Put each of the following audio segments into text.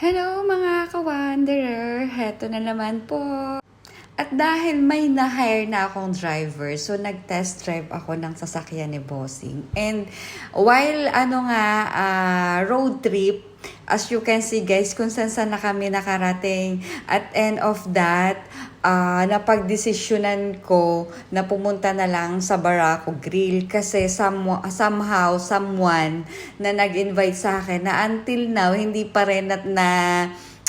Hello mga ka-wanderer! Heto na naman po. At dahil may na-hire na akong driver, so nag-test drive ako ng sasakyan ni Bossing. And while road trip, as you can see guys, kung saan na kami nakarating. At end of that, napagdesisyonan ko na pumunta na lang sa Barako Grill kasi somehow someone na nag-invite sa akin na until now hindi pa rin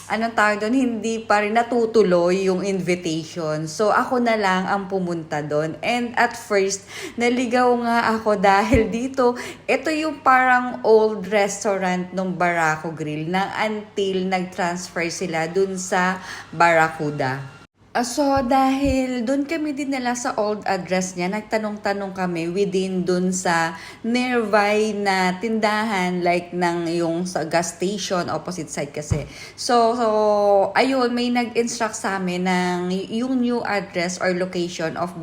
anong tawag doon, hindi pa rin natutuloy yung invitation. So, ako na lang ang pumunta doon. And at first, naligaw nga ako dahil dito, ito yung parang old restaurant ng Barako Grill na until nag-transfer sila dun sa Barracuda. So, dahil doon kami dinala sa old address niya, nagtanong-tanong kami within doon sa nearby na tindahan like ng yung sa gas station, opposite side kasi. So ayun, may nag-instruct sa amin ng yung new address or location of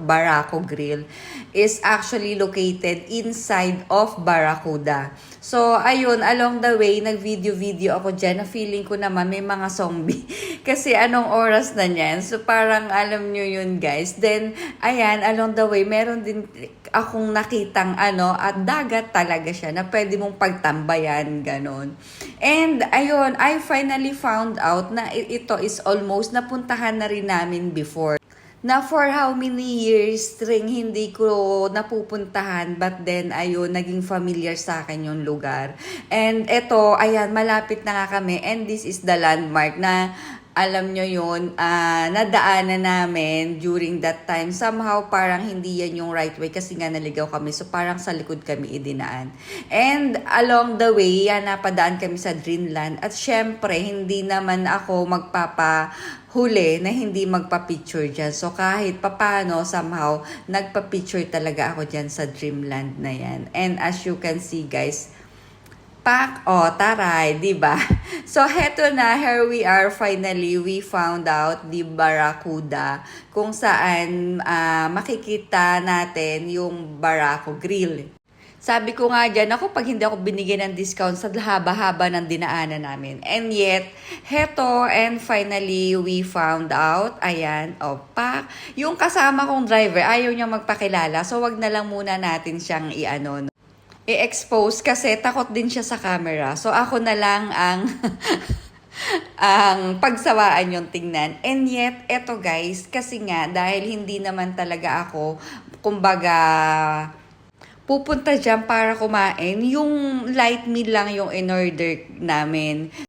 Barako Grill is actually located inside of Barracuda. So, ayun, along the way, nag-video ako dyan na feeling ko naman may mga zombie. Kasi anong oras na niyan? So, parang alam nyo yun, guys. Then, ayan, along the way, meron din akong nakitang at dagat talaga siya na pwede mong pagtambayan, ganon. And, ayun, I finally found out na ito is almost napuntahan na rin namin before. Na for how many years ring hindi ko napupuntahan, but then ayun, naging familiar sa akin yung lugar. And eto, ayan, malapit na nga kami, and this is the landmark na alam nyo yun, nadaanan namin during that time. Somehow, parang hindi yan yung right way kasi nga naligaw kami. So, parang sa likod kami idinaan. And along the way, napadaan kami sa Dreamland. At syempre, hindi naman ako magpapahuli na hindi magpa-picture dyan. So, kahit papano, somehow, nagpa-picture talaga ako dyan sa Dreamland na yan. And as you can see, guys, taray, di ba? So, heto na, here we are, finally, we found out the Barracuda, kung saan makikita natin yung Barako Grill. Sabi ko nga dyan, ako pag hindi ako binigyan ng discount sa haba-haba ng dinaanan namin. And yet, heto, and finally, we found out, ayan, yung kasama kong driver, ayaw niya magpakilala, so wag na lang muna natin siyang i-expose kasi takot din siya sa camera. So, ako na lang ang ang pagsawaan yung tingnan. And yet, eto guys, kasi nga, dahil hindi naman talaga ako, kumbaga, pupunta dyan para kumain, yung light meal lang yung in-order namin.